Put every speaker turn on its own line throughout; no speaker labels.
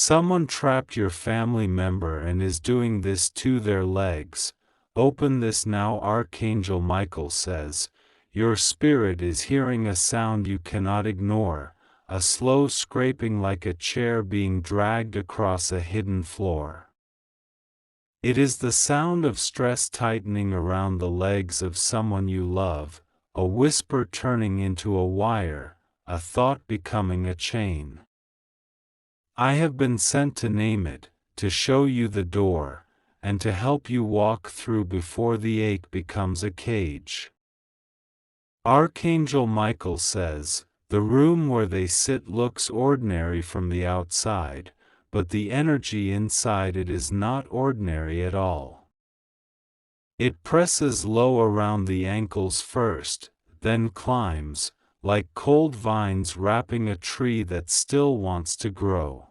Someone trapped your family member and is doing this to their legs. Open this now. Archangel Michael says, your spirit is hearing a sound you cannot ignore, a slow scraping like a chair being dragged across a hidden floor. It is the sound of stress tightening around the legs of someone you love, a whisper turning into a wire, a thought becoming a chain. I have been sent to name it, to show you the door, and to help you walk through before the ache becomes a cage. Archangel Michael says, the room where they sit looks ordinary from the outside, but the energy inside it is not ordinary at all. It presses low around the ankles first, then climbs, like cold vines wrapping a tree that still wants to grow.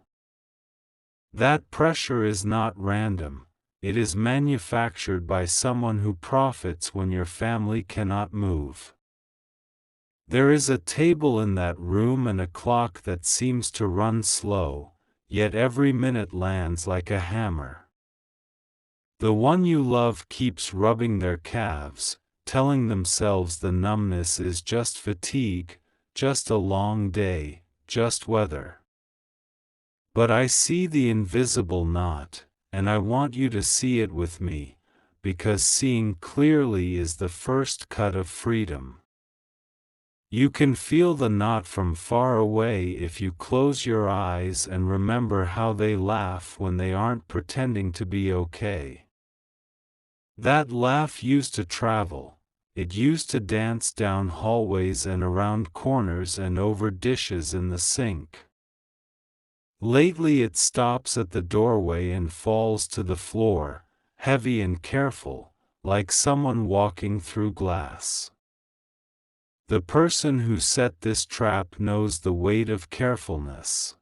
That pressure is not random, it is manufactured by someone who profits when your family cannot move. There is a table in that room and a clock that seems to run slow, yet every minute lands like a hammer. The one you love keeps rubbing their calves, telling themselves the numbness is just fatigue, just a long day, just weather. But I see the invisible knot, and I want you to see it with me, because seeing clearly is the first cut of freedom. You can feel the knot from far away if you close your eyes and remember how they laugh when they aren't pretending to be okay. That laugh used to travel, it used to dance down hallways and around corners and over dishes in the sink. Lately it stops at the doorway and falls to the floor, heavy and careful, like someone walking through glass. The person who set this trap knows the weight of carefulness.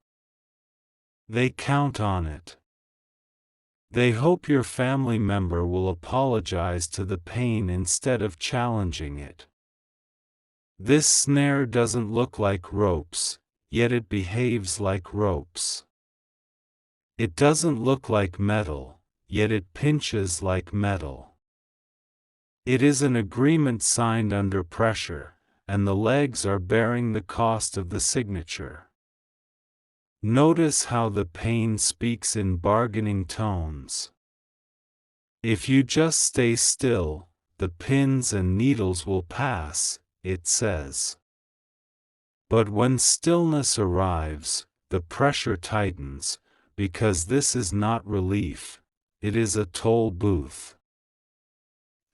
They count on it. They hope your family member will apologize to the pain instead of challenging it. This snare doesn't look like ropes, yet it behaves like ropes. It doesn't look like metal, yet it pinches like metal. It is an agreement signed under pressure, and the legs are bearing the cost of the signature. Notice how the pain speaks in bargaining tones. If you just stay still, the pins and needles will pass, it says. But when stillness arrives, the pressure tightens, because this is not relief, it is a toll booth.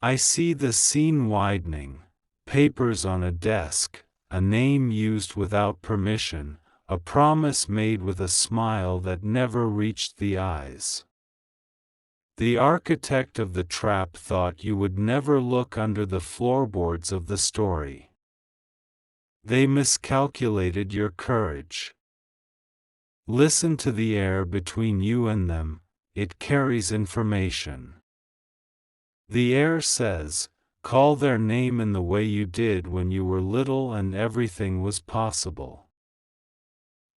I see the scene widening. Papers on a desk, a name used without permission, a promise made with a smile that never reached the eyes. The architect of the trap thought you would never look under the floorboards of the story. They miscalculated your courage. Listen to the air between you and them, it carries information. The air says, call their name in the way you did when you were little and everything was possible.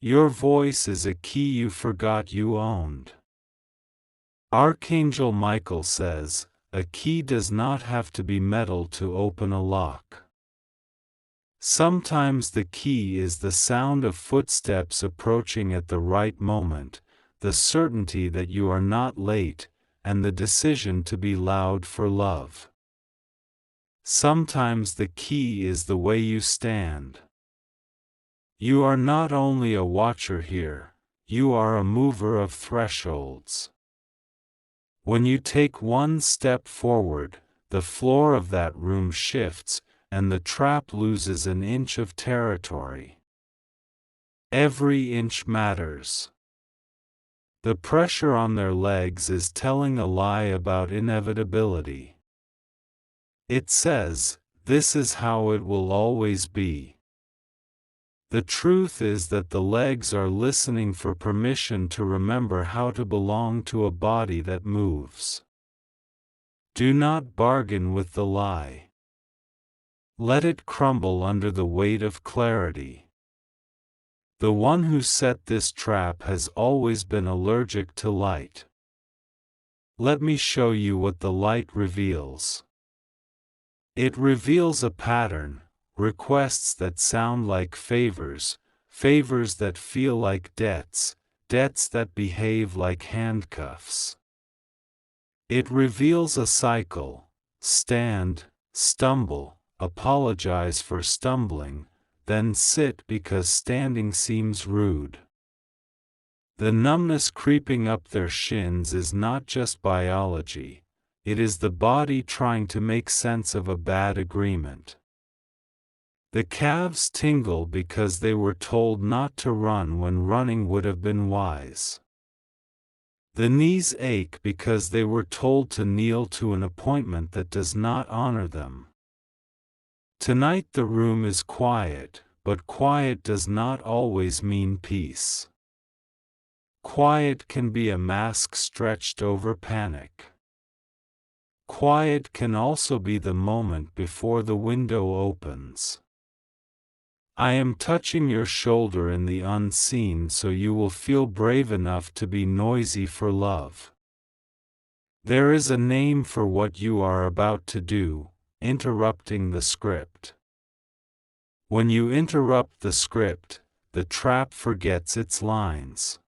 Your voice is a key you forgot you owned. Archangel Michael says, a key does not have to be metal to open a lock. Sometimes the key is the sound of footsteps approaching at the right moment, the certainty that you are not late, and the decision to be loud for love. Sometimes the key is the way you stand. You are not only a watcher here, you are a mover of thresholds. When you take one step forward, the floor of that room shifts, and the trap loses an inch of territory. Every inch matters. The pressure on their legs is telling a lie about inevitability. It says, this is how it will always be. The truth is that the legs are listening for permission to remember how to belong to a body that moves. Do not bargain with the lie. Let it crumble under the weight of clarity. The one who set this trap has always been allergic to light. Let me show you what the light reveals. It reveals a pattern, requests that sound like favors, favors that feel like debts, debts that behave like handcuffs. It reveals a cycle: stand, stumble, apologize for stumbling, then sit because standing seems rude. The numbness creeping up their shins is not just biology, it is the body trying to make sense of a bad agreement. The calves tingle because they were told not to run when running would have been wise. The knees ache because they were told to kneel to an appointment that does not honor them. Tonight the room is quiet, but quiet does not always mean peace. Quiet can be a mask stretched over panic. Quiet can also be the moment before the window opens. I am touching your shoulder in the unseen so you will feel brave enough to be noisy for love. There is a name for what you are about to do: interrupting the script. When you interrupt the script, the trap forgets its lines.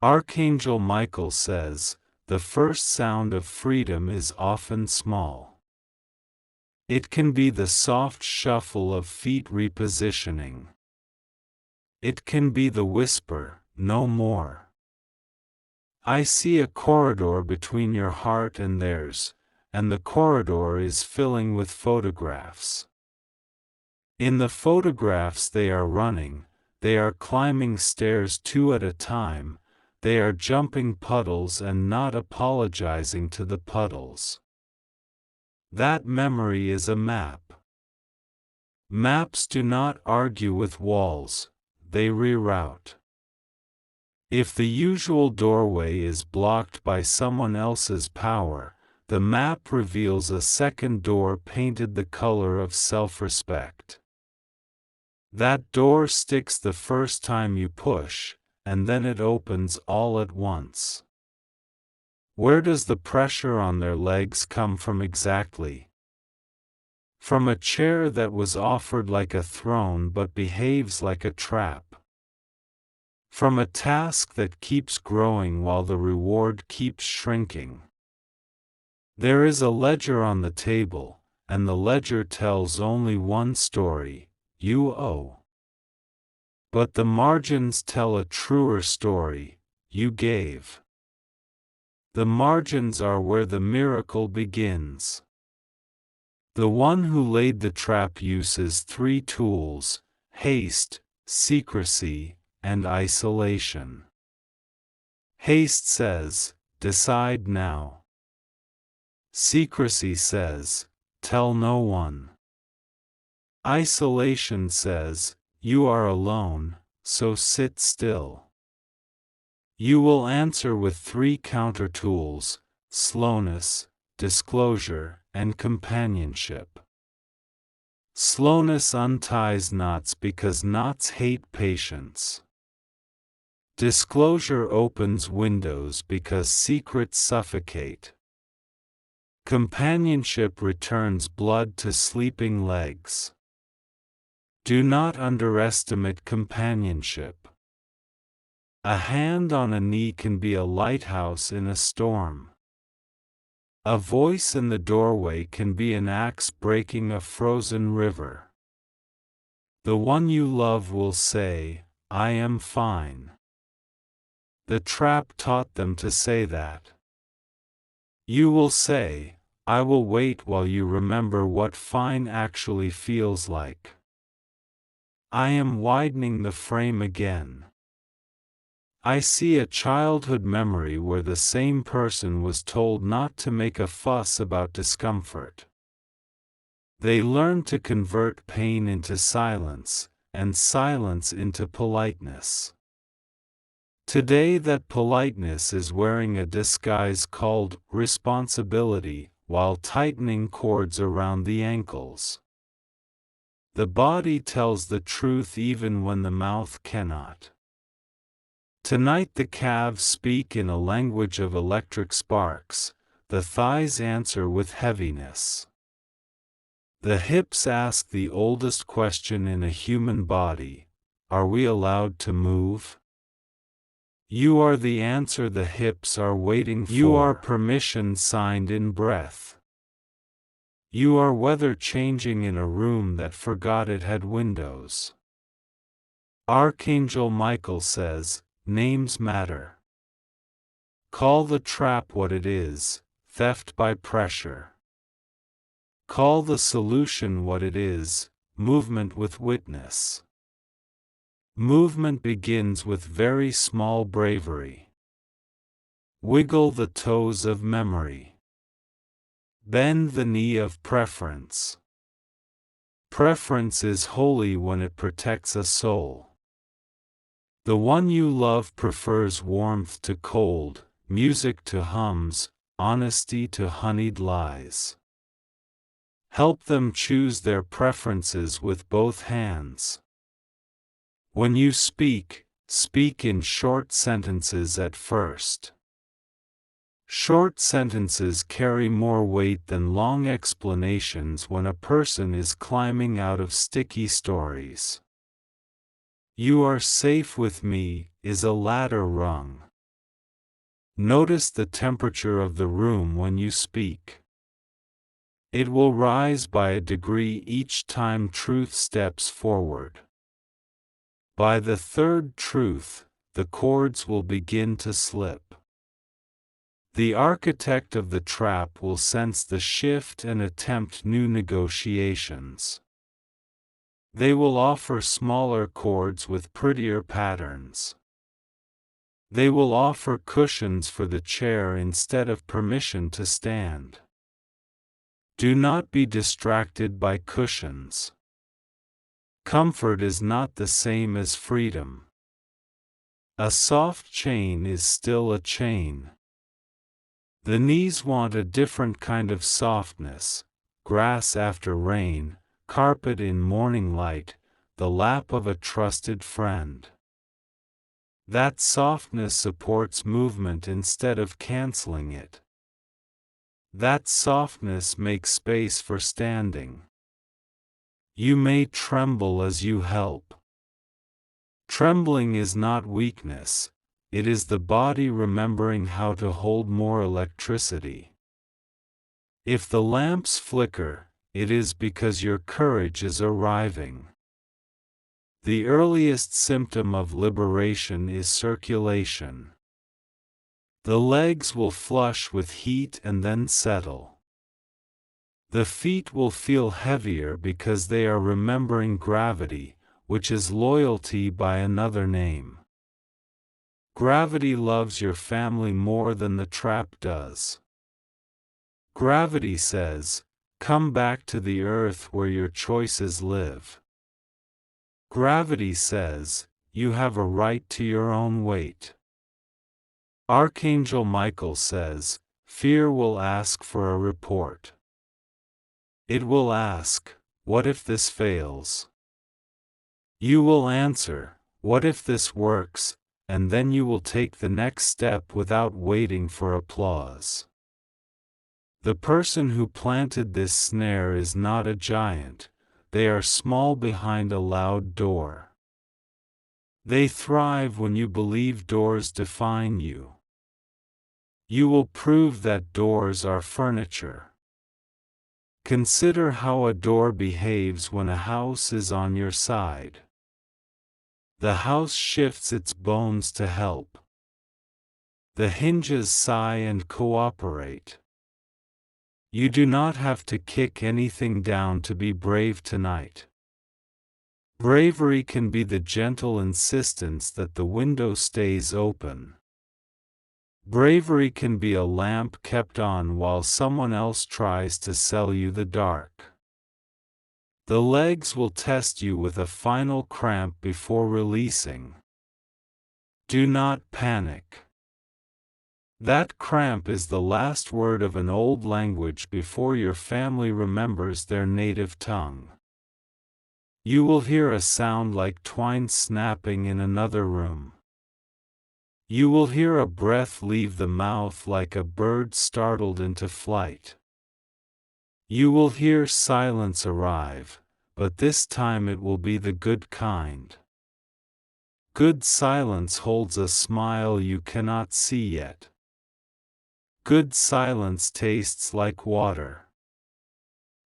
Archangel Michael says, the first sound of freedom is often small. It can be the soft shuffle of feet repositioning. It can be the whisper, "No more." I see a corridor between your heart and theirs, and the corridor is filling with photographs. In the photographs they are running, they are climbing stairs two at a time, they are jumping puddles and not apologizing to the puddles. That memory is a map. Maps do not argue with walls, they reroute. If the usual doorway is blocked by someone else's power, the map reveals a second door painted the color of self-respect. That door sticks the first time you push, and then it opens all at once. Where does the pressure on their legs come from exactly? From a chair that was offered like a throne but behaves like a trap. From a task that keeps growing while the reward keeps shrinking. There is a ledger on the table, and the ledger tells only one story: you owe. But the margins tell a truer story: you gave. The margins are where the miracle begins. The one who laid the trap uses three tools: haste, secrecy, and isolation. Haste says, decide now. Secrecy says, tell no one. Isolation says, you are alone, so sit still. You will answer with three counter tools: slowness, disclosure, and companionship. Slowness unties knots because knots hate patience. Disclosure opens windows because secrets suffocate. Companionship returns blood to sleeping legs. Do not underestimate companionship. A hand on a knee can be a lighthouse in a storm. A voice in the doorway can be an axe breaking a frozen river. The one you love will say, I am fine. The trap taught them to say that. You will say, I will wait while you remember what fine actually feels like. I am widening the frame again. I see a childhood memory where the same person was told not to make a fuss about discomfort. They learned to convert pain into silence, and silence into politeness. Today that politeness is wearing a disguise called responsibility, while tightening cords around the ankles. The body tells the truth even when the mouth cannot. Tonight the calves speak in a language of electric sparks, the thighs answer with heaviness. The hips ask the oldest question in a human body: are we allowed to move? You are the answer the hips are waiting for. You are permission signed in breath. You are weather changing in a room that forgot it had windows. Archangel Michael says, names matter. Call the trap what it is, theft by pressure. Call the solution what it is, movement with witness. Movement begins with very small bravery. Wiggle the toes of memory. Bend the knee of preference. Preference is holy when it protects a soul. The one you love prefers warmth to cold, music to hums, honesty to honeyed lies. Help them choose their preferences with both hands. When you speak, speak in short sentences at first. Short sentences carry more weight than long explanations when a person is climbing out of sticky stories. You are safe with me is a ladder rung. Notice the temperature of the room when you speak. It will rise by a degree each time truth steps forward. By the third truth, the chords will begin to slip. The architect of the trap will sense the shift and attempt new negotiations. They will offer smaller chords with prettier patterns. They will offer cushions for the chair instead of permission to stand. Do not be distracted by cushions. Comfort is not the same as freedom. A soft chain is still a chain. The knees want a different kind of softness: grass after rain, carpet in morning light, the lap of a trusted friend. That softness supports movement instead of canceling it. That softness makes space for standing. You may tremble as you help. Trembling is not weakness, it is the body remembering how to hold more electricity. If the lamps flicker, it is because your courage is arriving. The earliest symptom of liberation is circulation. The legs will flush with heat and then settle. The feet will feel heavier because they are remembering gravity, which is loyalty by another name. Gravity loves your family more than the trap does. Gravity says, come back to the earth where your choices live. Gravity says, you have a right to your own weight. Archangel Michael says, fear will ask for a report. It will ask, what if this fails? You will answer, what if this works? And then you will take the next step without waiting for applause. The person who planted this snare is not a giant, they are small behind a loud door. They thrive when you believe doors define you. You will prove that doors are furniture. Consider how a door behaves when a house is on your side. The house shifts its bones to help. The hinges sigh and cooperate. You do not have to kick anything down to be brave tonight. Bravery can be the gentle insistence that the window stays open. Bravery can be a lamp kept on while someone else tries to sell you the dark. The legs will test you with a final cramp before releasing. Do not panic. That cramp is the last word of an old language before your family remembers their native tongue. You will hear a sound like twine snapping in another room. You will hear a breath leave the mouth like a bird startled into flight. You will hear silence arrive, but this time it will be the good kind. Good silence holds a smile you cannot see yet. Good silence tastes like water.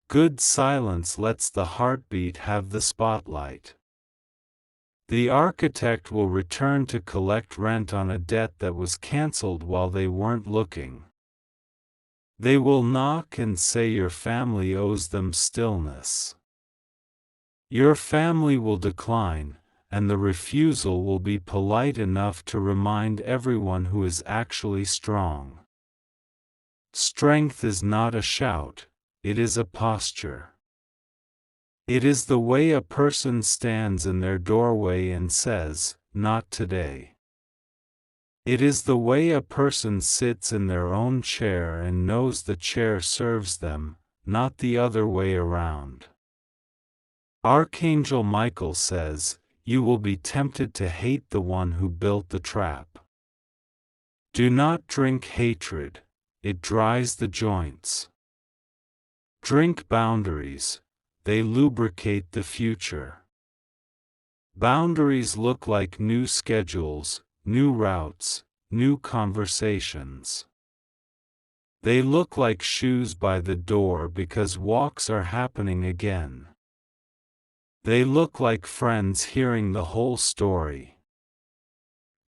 Good silence lets the heartbeat have the spotlight. The architect will return to collect rent on a debt that was cancelled while they weren't looking. They will knock and say your family owes them stillness. Your family will decline, and the refusal will be polite enough to remind everyone who is actually strong. Strength is not a shout, it is a posture. It is the way a person stands in their doorway and says, "Not today." It is the way a person sits in their own chair and knows the chair serves them, not the other way around. Archangel Michael says, "You will be tempted to hate the one who built the trap." Do not drink hatred, it dries the joints. Drink boundaries, they lubricate the future. Boundaries look like new schedules, new routes, new conversations. They look like shoes by the door because walks are happening again. They look like friends hearing the whole story.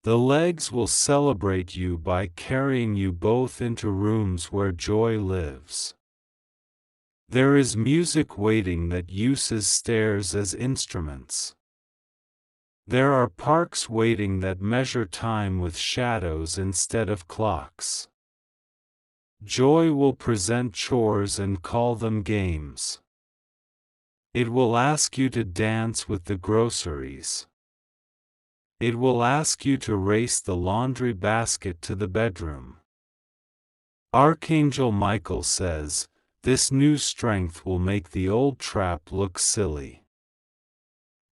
The legs will celebrate you by carrying you both into rooms where joy lives. There is music waiting that uses stairs as instruments. There are parks waiting that measure time with shadows instead of clocks. Joy will present chores and call them games. It will ask you to dance with the groceries. It will ask you to race the laundry basket to the bedroom. Archangel Michael says, this new strength will make the old trap look silly.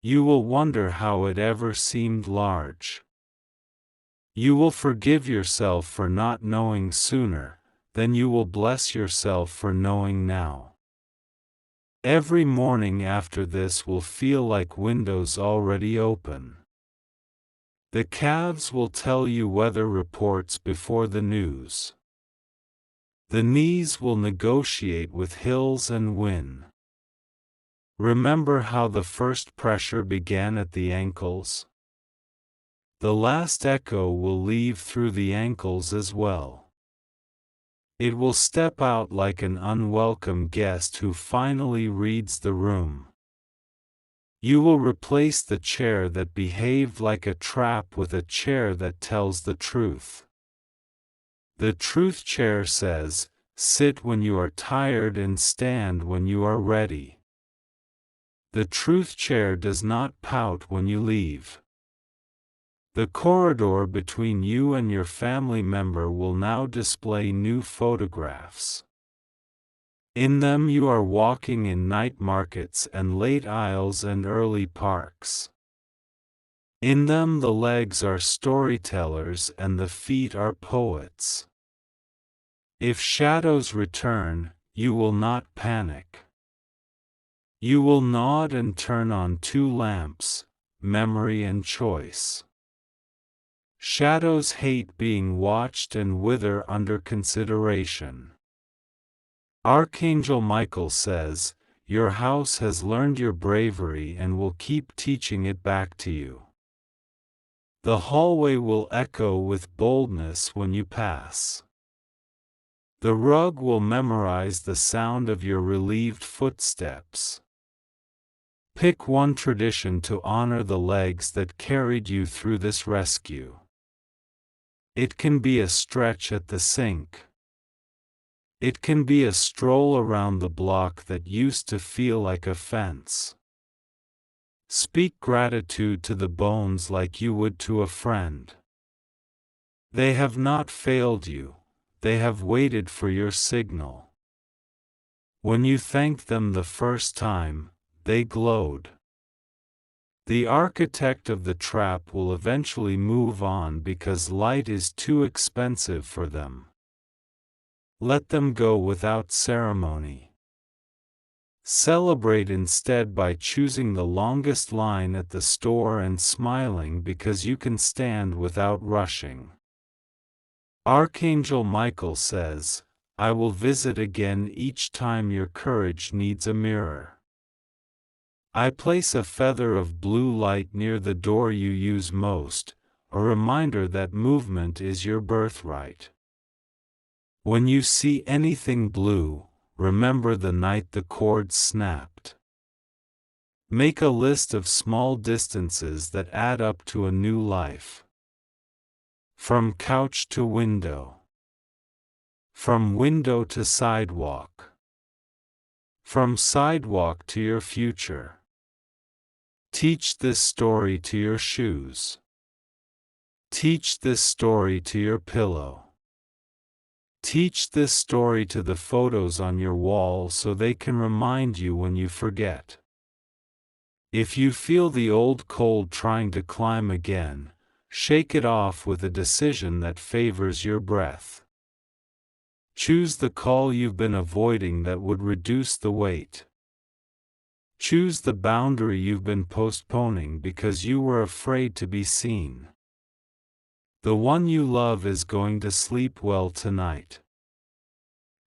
You will wonder how it ever seemed large. You will forgive yourself for not knowing sooner, then you will bless yourself for knowing now. Every morning after this will feel like windows already open. The calves will tell you weather reports before the news. The knees will negotiate with hills and win. Remember how the first pressure began at the ankles? The last echo will leave through the ankles as well. It will step out like an unwelcome guest who finally reads the room. You will replace the chair that behaved like a trap with a chair that tells the truth. The truth chair says, sit when you are tired and stand when you are ready. The truth chair does not pout when you leave. The corridor between you and your family member will now display new photographs. In them you are walking in night markets and late aisles and early parks. In them the legs are storytellers and the feet are poets. If shadows return, you will not panic. You will nod and turn on two lamps, memory and choice. Shadows hate being watched and wither under consideration. Archangel Michael says, your house has learned your bravery and will keep teaching it back to you. The hallway will echo with boldness when you pass. The rug will memorize the sound of your relieved footsteps. Pick one tradition to honor the legs that carried you through this rescue. It can be a stretch at the sink. It can be a stroll around the block that used to feel like a fence. Speak gratitude to the bones like you would to a friend. They have not failed you, they have waited for your signal. When you thanked them the first time, they glowed. The architect of the trap will eventually move on because light is too expensive for them. Let them go without ceremony. Celebrate instead by choosing the longest line at the store and smiling because you can stand without rushing. Archangel Michael says, "I will visit again each time your courage needs a mirror. I place a feather of blue light near the door you use most, a reminder that movement is your birthright. When you see anything blue, remember the night the cord snapped." Make a list of small distances that add up to a new life. From couch to window. From window to sidewalk. From sidewalk to your future. Teach this story to your shoes. Teach this story to your pillow. Teach this story to the photos on your wall so they can remind you when you forget. If you feel the old cold trying to climb again, shake it off with a decision that favors your breath. Choose the call you've been avoiding that would reduce the weight. Choose the boundary you've been postponing because you were afraid to be seen. The one you love is going to sleep well tonight.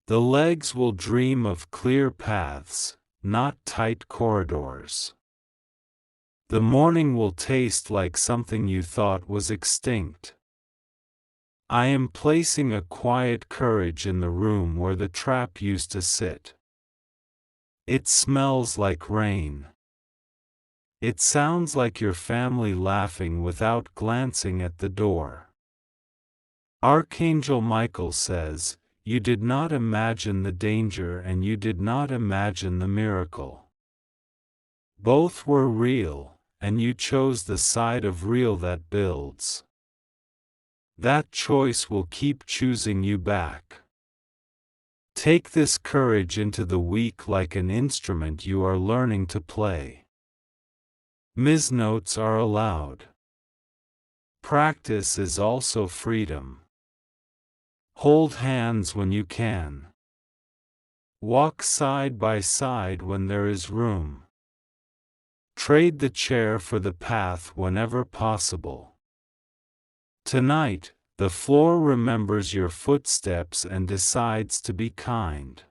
The legs will dream of clear paths, not tight corridors. The morning will taste like something you thought was extinct. I am placing a quiet courage in the room where the trap used to sit. It smells like rain. It sounds like your family laughing without glancing at the door. Archangel Michael says, "You did not imagine the danger and you did not imagine the miracle. Both were real, and you chose the side of real that builds. That choice will keep choosing you back. Take this courage into the week like an instrument you are learning to play. Ms. Notes are allowed. Practice is also freedom. Hold hands when you can. Walk side by side when there is room. Trade the chair for the path whenever possible. Tonight, the floor remembers your footsteps and decides to be kind.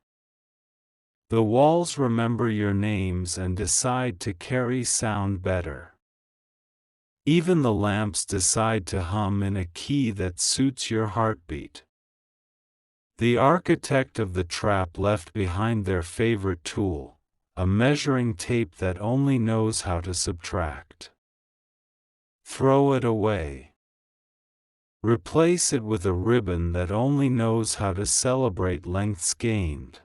The walls remember your names and decide to carry sound better. Even the lamps decide to hum in a key that suits your heartbeat. The architect of the trap left behind their favorite tool, a measuring tape that only knows how to subtract. Throw it away. Replace it with a ribbon that only knows how to celebrate lengths gained.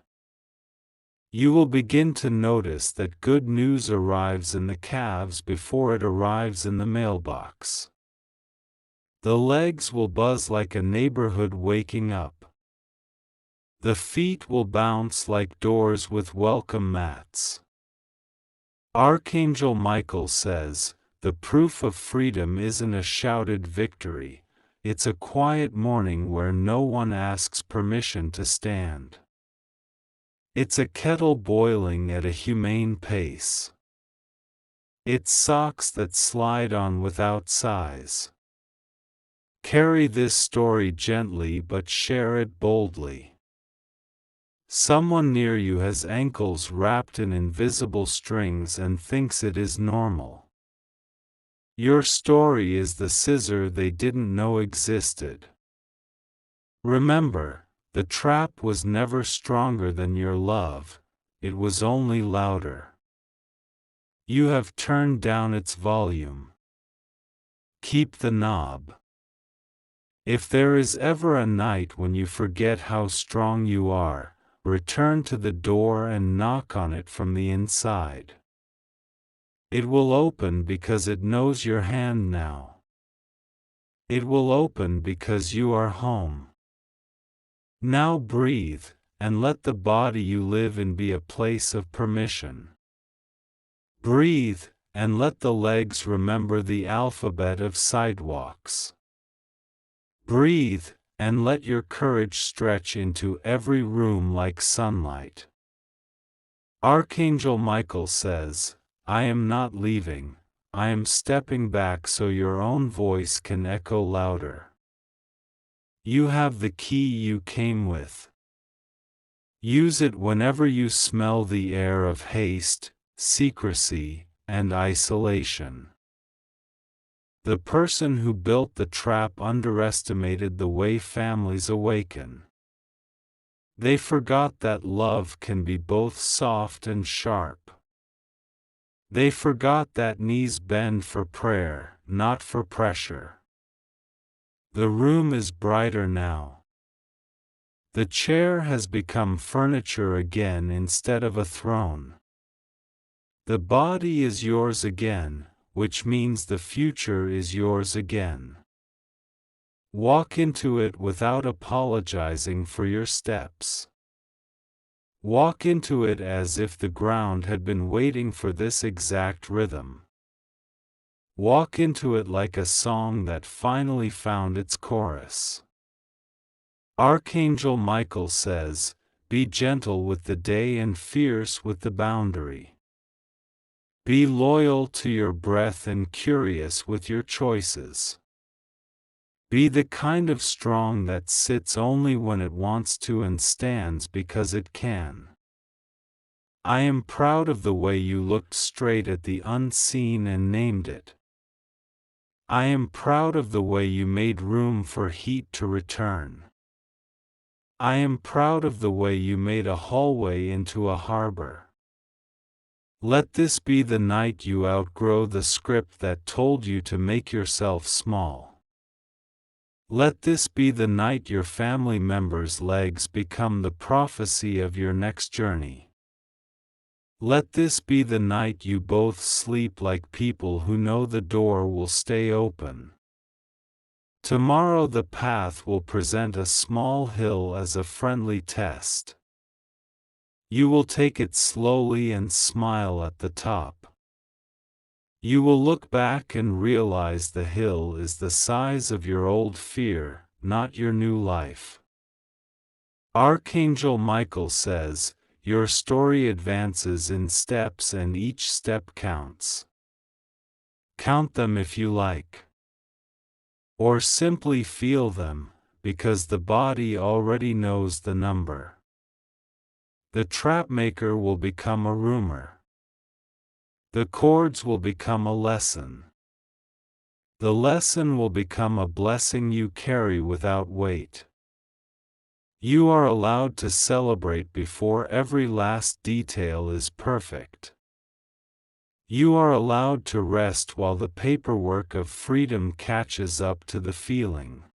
You will begin to notice that good news arrives in the calves before it arrives in the mailbox. The legs will buzz like a neighborhood waking up. The feet will bounce like doors with welcome mats. Archangel Michael says, "The proof of freedom isn't a shouted victory. It's a quiet morning where no one asks permission to stand. It's a kettle boiling at a humane pace. It's socks that slide on without sighs. Carry this story gently but share it boldly. Someone near you has ankles wrapped in invisible strings and thinks it is normal. Your story is the scissor they didn't know existed. Remember, the trap was never stronger than your love, it was only louder. You have turned down its volume. Keep the knob. If there is ever a night when you forget how strong you are, return to the door and knock on it from the inside. It will open because it knows your hand now. It will open because you are home. Now breathe, and let the body you live in be a place of permission. Breathe, and let the legs remember the alphabet of sidewalks. Breathe, and let your courage stretch into every room like sunlight. Archangel Michael says, I am not leaving, I am stepping back so your own voice can echo louder. You have the key you came with. Use it whenever you smell the air of haste, secrecy, and isolation. The person who built the trap underestimated the way families awaken. They forgot that love can be both soft and sharp. They forgot that knees bend for prayer, not for pressure. The room is brighter now. The chair has become furniture again instead of a throne. The body is yours again, which means the future is yours again. Walk into it without apologizing for your steps. Walk into it as if the ground had been waiting for this exact rhythm. Walk into it like a song that finally found its chorus. Archangel Michael says, be gentle with the day and fierce with the boundary. Be loyal to your breath and curious with your choices. Be the kind of strong that sits only when it wants to and stands because it can. I am proud of the way you looked straight at the unseen and named it. I am proud of the way you made room for heat to return. I am proud of the way you made a hallway into a harbor. Let this be the night you outgrow the script that told you to make yourself small. Let this be the night your family members' legs become the prophecy of your next journey. Let this be the night you both sleep like people who know the door will stay open. Tomorrow the path will present a small hill as a friendly test. You will take it slowly and smile at the top. You will look back and realize the hill is the size of your old fear, not your new life. Archangel Michael says, your story advances in steps and each step counts. Count them if you like. Or simply feel them, because the body already knows the number. The trapmaker will become a rumor. The chords will become a lesson. The lesson will become a blessing you carry without weight. You are allowed to celebrate before every last detail is perfect. You are allowed to rest while the paperwork of freedom catches up to the feeling.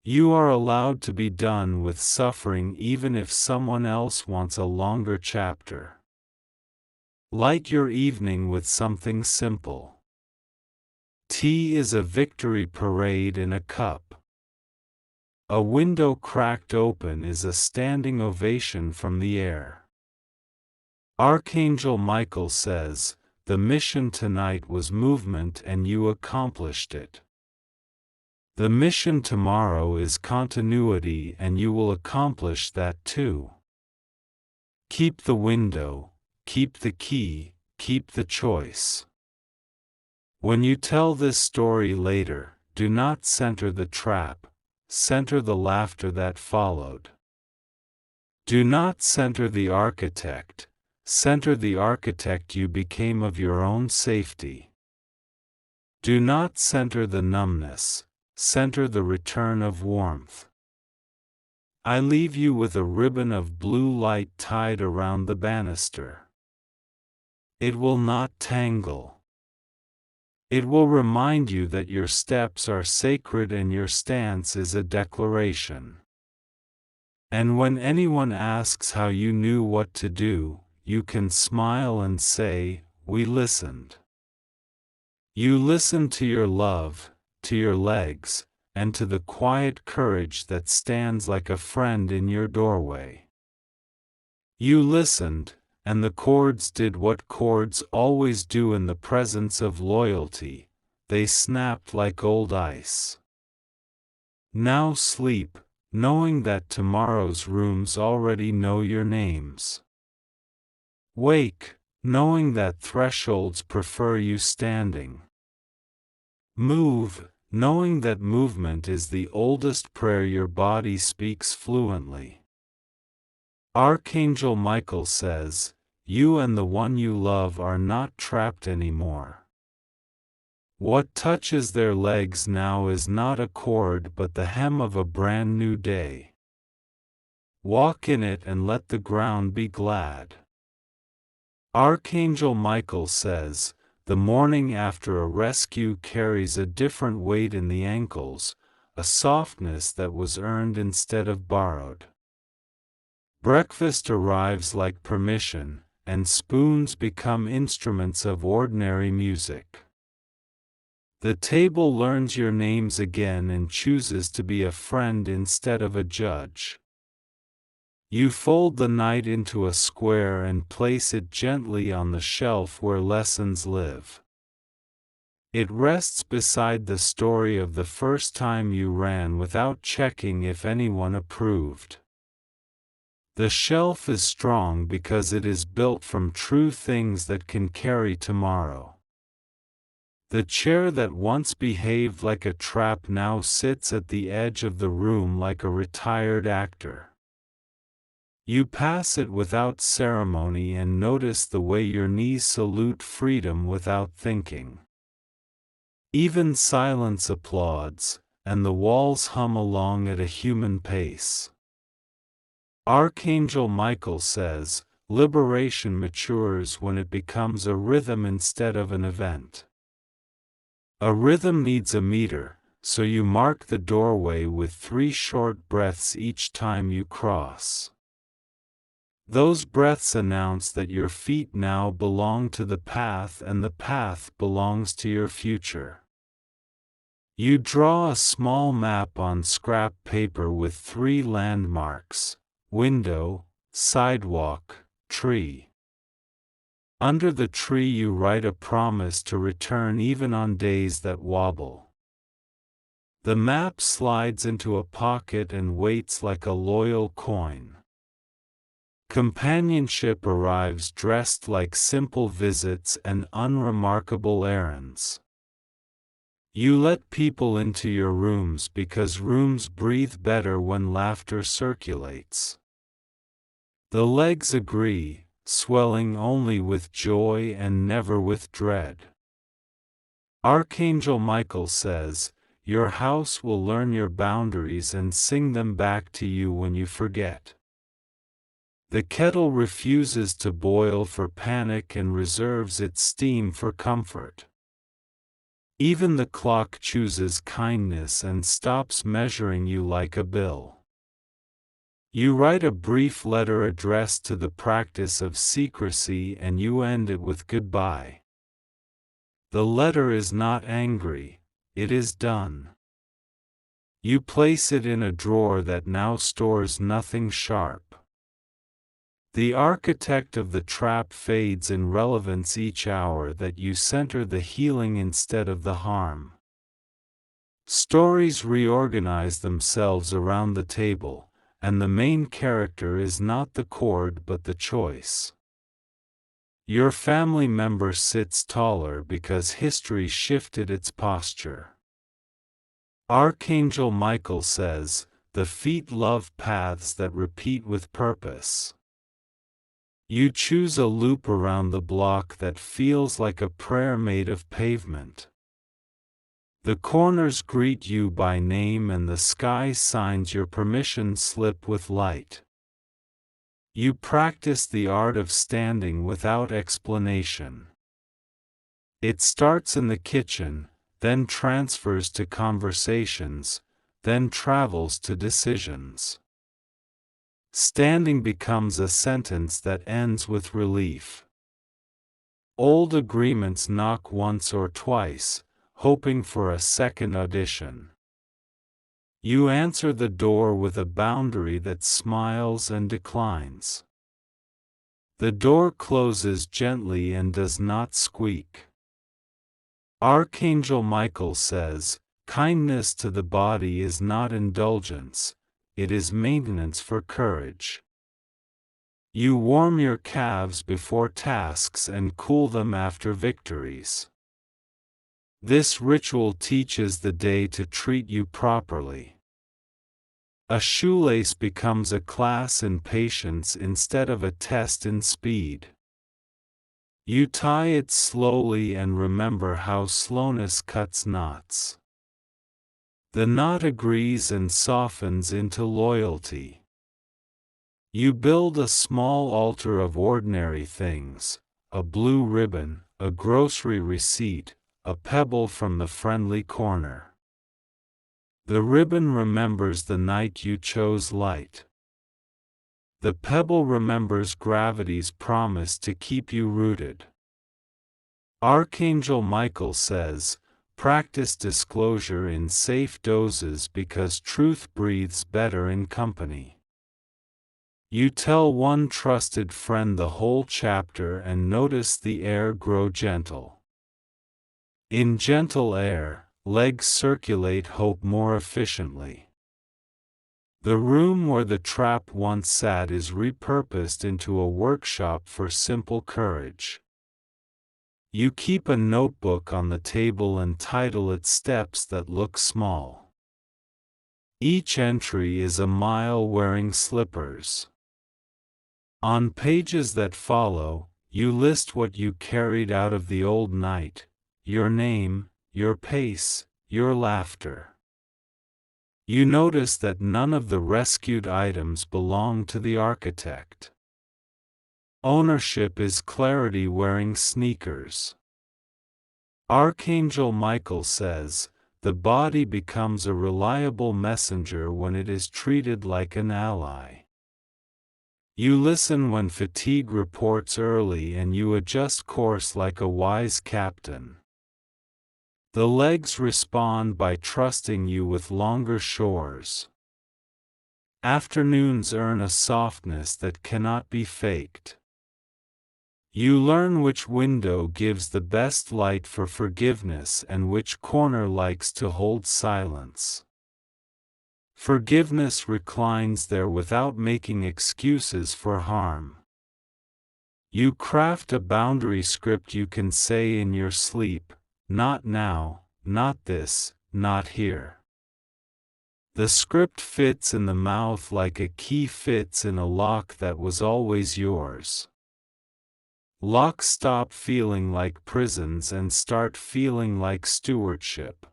You are allowed to be done with suffering even if someone else wants a longer chapter. Light your evening with something simple. Tea is a victory parade in a cup. A window cracked open is a standing ovation from the air. Archangel Michael says, the mission tonight was movement and you accomplished it. The mission tomorrow is continuity and you will accomplish that too. Keep the window, keep the key, keep the choice. When you tell this story later, do not center the trap, center the laughter that followed. Do not center the architect, center the architect you became of your own safety. Do not center the numbness, center the return of warmth. I leave you with a ribbon of blue light tied around the banister. It will not tangle. It will remind you that your steps are sacred and your stance is a declaration. And when anyone asks how you knew what to do, you can smile and say, we listened. You listened to your love, to your legs, and to the quiet courage that stands like a friend in your doorway. You listened, and the cords did what cords always do in the presence of loyalty, they snapped like old ice. Now sleep, knowing that tomorrow's rooms already know your names. Wake, knowing that thresholds prefer you standing. Move, knowing that movement is the oldest prayer your body speaks fluently. Archangel Michael says, you and the one you love are not trapped anymore. What touches their legs now is not a cord but the hem of a brand new day. Walk in it and let the ground be glad. Archangel Michael says, the morning after a rescue carries a different weight in the ankles, a softness that was earned instead of borrowed. Breakfast arrives like permission, and spoons become instruments of ordinary music. The table learns your names again and chooses to be a friend instead of a judge. You fold the night into a square and place it gently on the shelf where lessons live. It rests beside the story of the first time you ran without checking if anyone approved. The shelf is strong because it is built from true things that can carry tomorrow. The chair that once behaved like a trap now sits at the edge of the room like a retired actor. You pass it without ceremony and notice the way your knees salute freedom without thinking. Even silence applauds, and the walls hum along at a human pace. Archangel Michael says, liberation matures when it becomes a rhythm instead of an event. A rhythm needs a meter, so you mark the doorway with 3 short breaths each time you cross. Those breaths announce that your feet now belong to the path and the path belongs to your future. You draw a small map on scrap paper with 3 landmarks: window, sidewalk, tree. Under the tree you write a promise to return even on days that wobble. The map slides into a pocket and waits like a loyal coin. Companionship arrives dressed like simple visits and unremarkable errands. You let people into your rooms because rooms breathe better when laughter circulates. The legs agree, swelling only with joy and never with dread. Archangel Michael says, your house will learn your boundaries and sing them back to you when you forget. The kettle refuses to boil for panic and reserves its steam for comfort. Even the clock chooses kindness and stops measuring you like a bill. You write a brief letter addressed to the practice of secrecy and you end it with goodbye. The letter is not angry, it is done. You place it in a drawer that now stores nothing sharp. The architect of the trap fades in relevance each hour that you center the healing instead of the harm. Stories reorganize themselves around the table, and the main character is not the cord but the choice. Your family member sits taller because history shifted its posture. Archangel Michael says, the feet love paths that repeat with purpose. You choose a loop around the block that feels like a prayer made of pavement. The corners greet you by name and the sky signs your permission slip with light. You practice the art of standing without explanation. It starts in the kitchen, then transfers to conversations, then travels to decisions. Standing becomes a sentence that ends with relief. Old agreements knock once or twice, hoping for a second audition. You answer the door with a boundary that smiles and declines. The door closes gently and does not squeak. Archangel Michael says, kindness to the body is not indulgence, it is maintenance for courage. You warm your calves before tasks and cool them after victories. This ritual teaches the day to treat you properly. A shoelace becomes a class in patience instead of a test in speed. You tie it slowly and remember how slowness cuts knots. The knot agrees and softens into loyalty. You build a small altar of ordinary things, a blue ribbon, a grocery receipt, a pebble from the friendly corner. The ribbon remembers the night you chose light. The pebble remembers gravity's promise to keep you rooted. Archangel Michael says, practice disclosure in safe doses because truth breathes better in company. You tell one trusted friend the whole chapter and notice the air grow gentle. In gentle air, legs circulate hope more efficiently. The room where the trap once sat is repurposed into a workshop for simple courage. You keep a notebook on the table and title it Steps That Look Small. Each entry is a mile wearing slippers. On pages that follow, you list what you carried out of the old night, your name, your pace, your laughter. You notice that none of the rescued items belong to the architect. Ownership is clarity wearing sneakers. Archangel Michael says, the body becomes a reliable messenger when it is treated like an ally. You listen when fatigue reports early and you adjust course like a wise captain. The legs respond by trusting you with longer shores. Afternoons earn a softness that cannot be faked. You learn which window gives the best light for forgiveness and which corner likes to hold silence. Forgiveness reclines there without making excuses for harm. You craft a boundary script you can say in your sleep, not now, not this, not here. The script fits in the mouth like a key fits in a lock that was always yours. Locks stop feeling like prisons and start feeling like stewardship.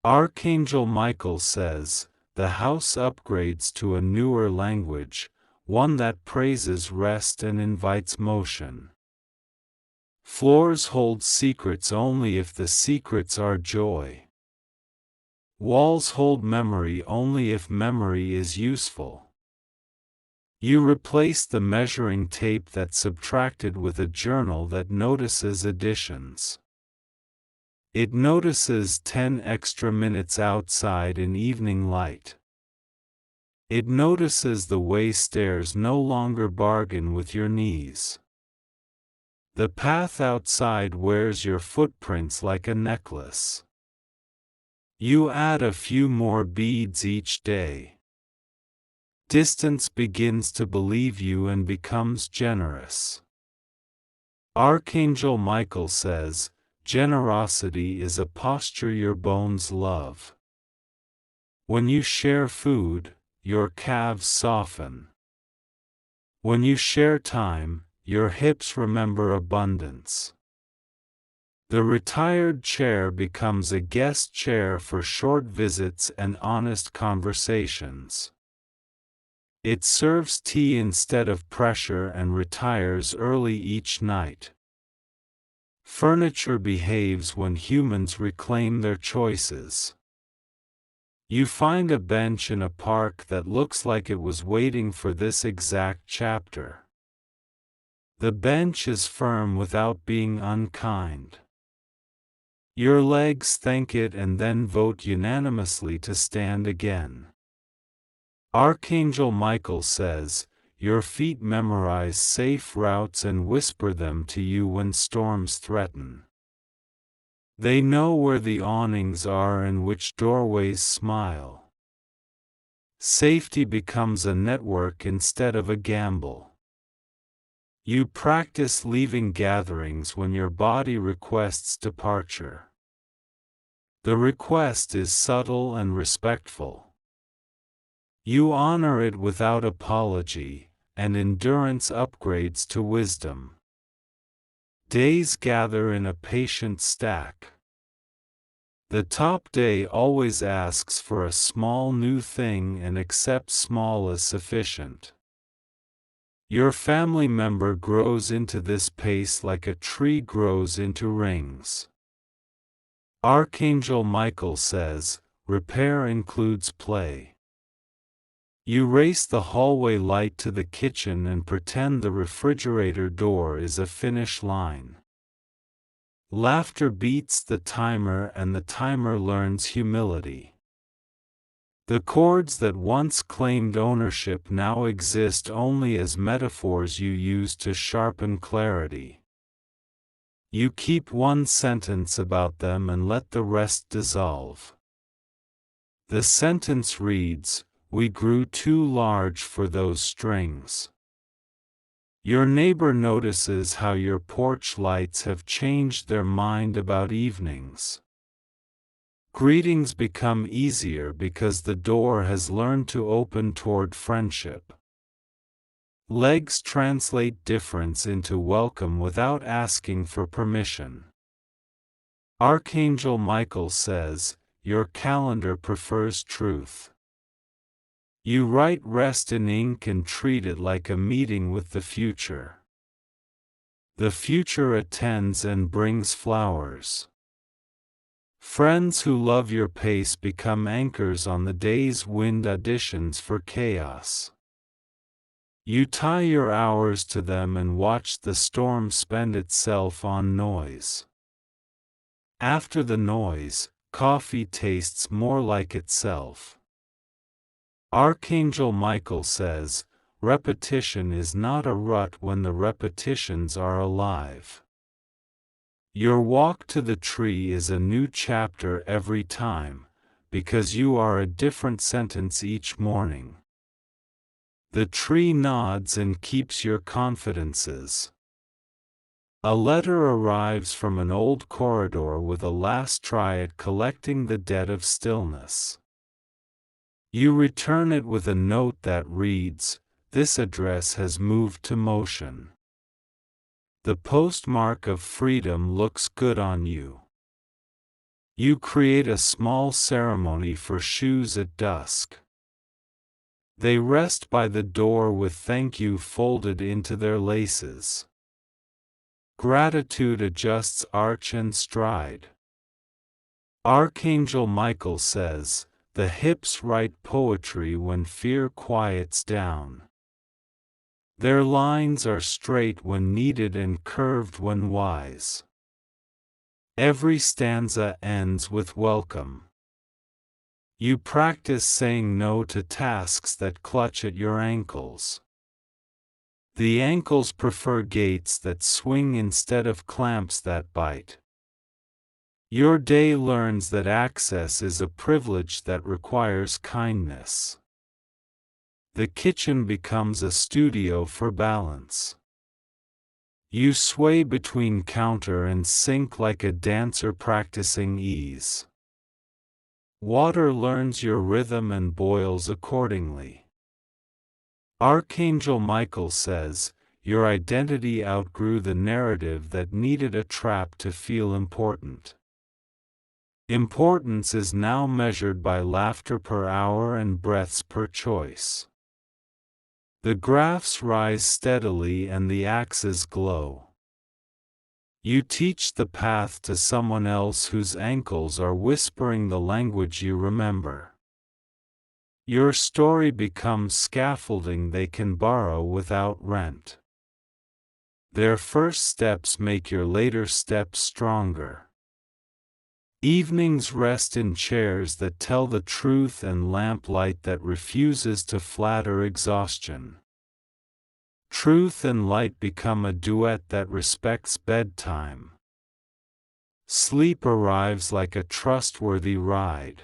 Archangel Michael says, the house upgrades to a newer language, one that praises rest and invites motion. Floors hold secrets only if the secrets are joy. Walls hold memory only if memory is useful. You replace the measuring tape that subtracted with a journal that notices additions. It notices 10 extra minutes outside in evening light. It notices the way stairs no longer bargain with your knees. The path outside wears your footprints like a necklace. You add a few more beads each day. Distance begins to believe you and becomes generous. Archangel Michael says, generosity is a posture your bones love. When you share food, your calves soften. When you share time, your hips remember abundance. The retired chair becomes a guest chair for short visits and honest conversations. It serves tea instead of pressure and retires early each night. Furniture behaves when humans reclaim their choices. You find a bench in a park that looks like it was waiting for this exact chapter. The bench is firm without being unkind. Your legs thank it and then vote unanimously to stand again. Archangel Michael says, your feet memorize safe routes and whisper them to you when storms threaten. They know where the awnings are and which doorways smile. Safety becomes a network instead of a gamble. You practice leaving gatherings when your body requests departure. The request is subtle and respectful. You honor it without apology, and endurance upgrades to wisdom. Days gather in a patient stack. The top day always asks for a small new thing and accepts small as sufficient. Your family member grows into this pace like a tree grows into rings. Archangel Michael says, repair includes play. You race the hallway light to the kitchen and pretend the refrigerator door is a finish line. Laughter beats the timer and the timer learns humility. The chords that once claimed ownership now exist only as metaphors you use to sharpen clarity. You keep one sentence about them and let the rest dissolve. The sentence reads, "We grew too large for those strings." Your neighbor notices how your porch lights have changed their mind about evenings. Greetings become easier because the door has learned to open toward friendship. Legs translate difference into welcome without asking for permission. Archangel Michael says, your calendar prefers truth. You write rest in ink and treat it like a meeting with the future. The future attends and brings flowers. Friends who love your pace become anchors on the day's wind auditions for chaos. You tie your hours to them and watch the storm spend itself on noise. After the noise, coffee tastes more like itself. Archangel Michael says, repetition is not a rut when the repetitions are alive. Your walk to the tree is a new chapter every time, because you are a different sentence each morning. The tree nods and keeps your confidences. A letter arrives from an old corridor with a last try at collecting the debt of stillness. You return it with a note that reads, "This address has moved to motion." The postmark of freedom looks good on you. You create a small ceremony for shoes at dusk. They rest by the door with thank you folded into their laces. Gratitude adjusts arch and stride. Archangel Michael says, the hips write poetry when fear quiets down. Their lines are straight when needed and curved when wise. Every stanza ends with welcome. You practice saying no to tasks that clutch at your ankles. The ankles prefer gates that swing instead of clamps that bite. Your day learns that access is a privilege that requires kindness. The kitchen becomes a studio for balance. You sway between counter and sink like a dancer practicing ease. Water learns your rhythm and boils accordingly. Archangel Michael says, your identity outgrew the narrative that needed a trap to feel important. Importance is now measured by laughter per hour and breaths per choice. The graphs rise steadily and the axes glow. You teach the path to someone else whose ankles are whispering the language you remember. Your story becomes scaffolding they can borrow without rent. Their first steps make your later steps stronger. Evenings rest in chairs that tell the truth and lamplight that refuses to flatter exhaustion. Truth and light become a duet that respects bedtime. Sleep arrives like a trustworthy ride.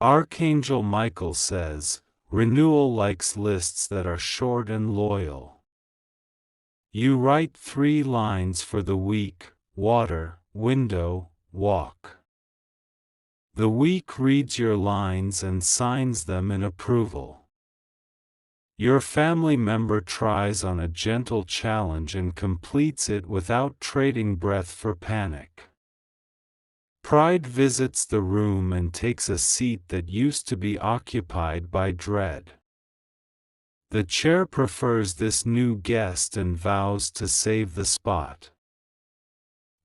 Archangel Michael says, renewal likes lists that are short and loyal. You write 3 lines for the week: water, window, walk. The week reads your lines and signs them in approval. Your family member tries on a gentle challenge and completes it without trading breath for panic. Pride visits the room and takes a seat that used to be occupied by dread. The chair prefers this new guest and vows to save the spot.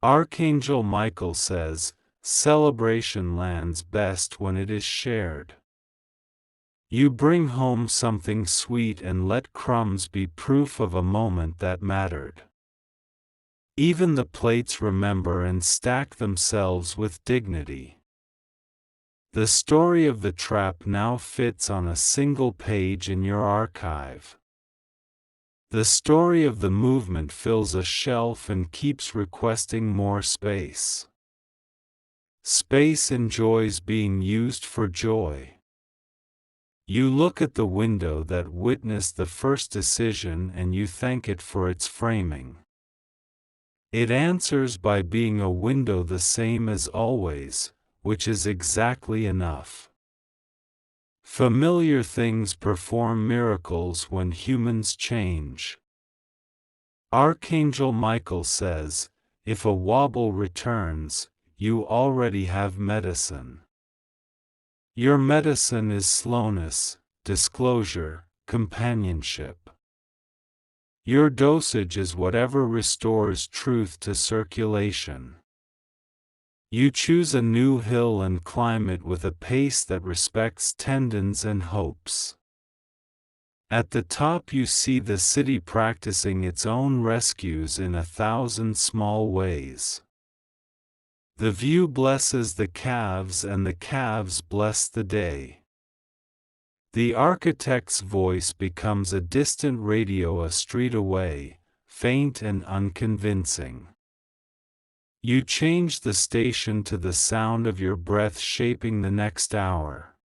Archangel Michael says, celebration lands best when it is shared. You bring home something sweet and let crumbs be proof of a moment that mattered. Even the plates remember and stack themselves with dignity. The story of the trap now fits on a single page in your archive. The story of the movement fills a shelf and keeps requesting more space. Space enjoys being used for joy. You look at the window that witnessed the first decision and you thank it for its framing. It answers by being a window the same as always, which is exactly enough. Familiar things perform miracles when humans change. Archangel Michael says, if a wobble returns, you already have medicine. Your medicine is slowness, disclosure, companionship. Your dosage is whatever restores truth to circulation. You choose a new hill and climb it with a pace that respects tendons and hopes. At the top you see the city practicing its own rescues in 1,000 small ways. The view blesses the calves and the calves bless the day. The architect's voice becomes a distant radio a street away, faint and unconvincing. You change the station to the sound of your breath shaping the next hour.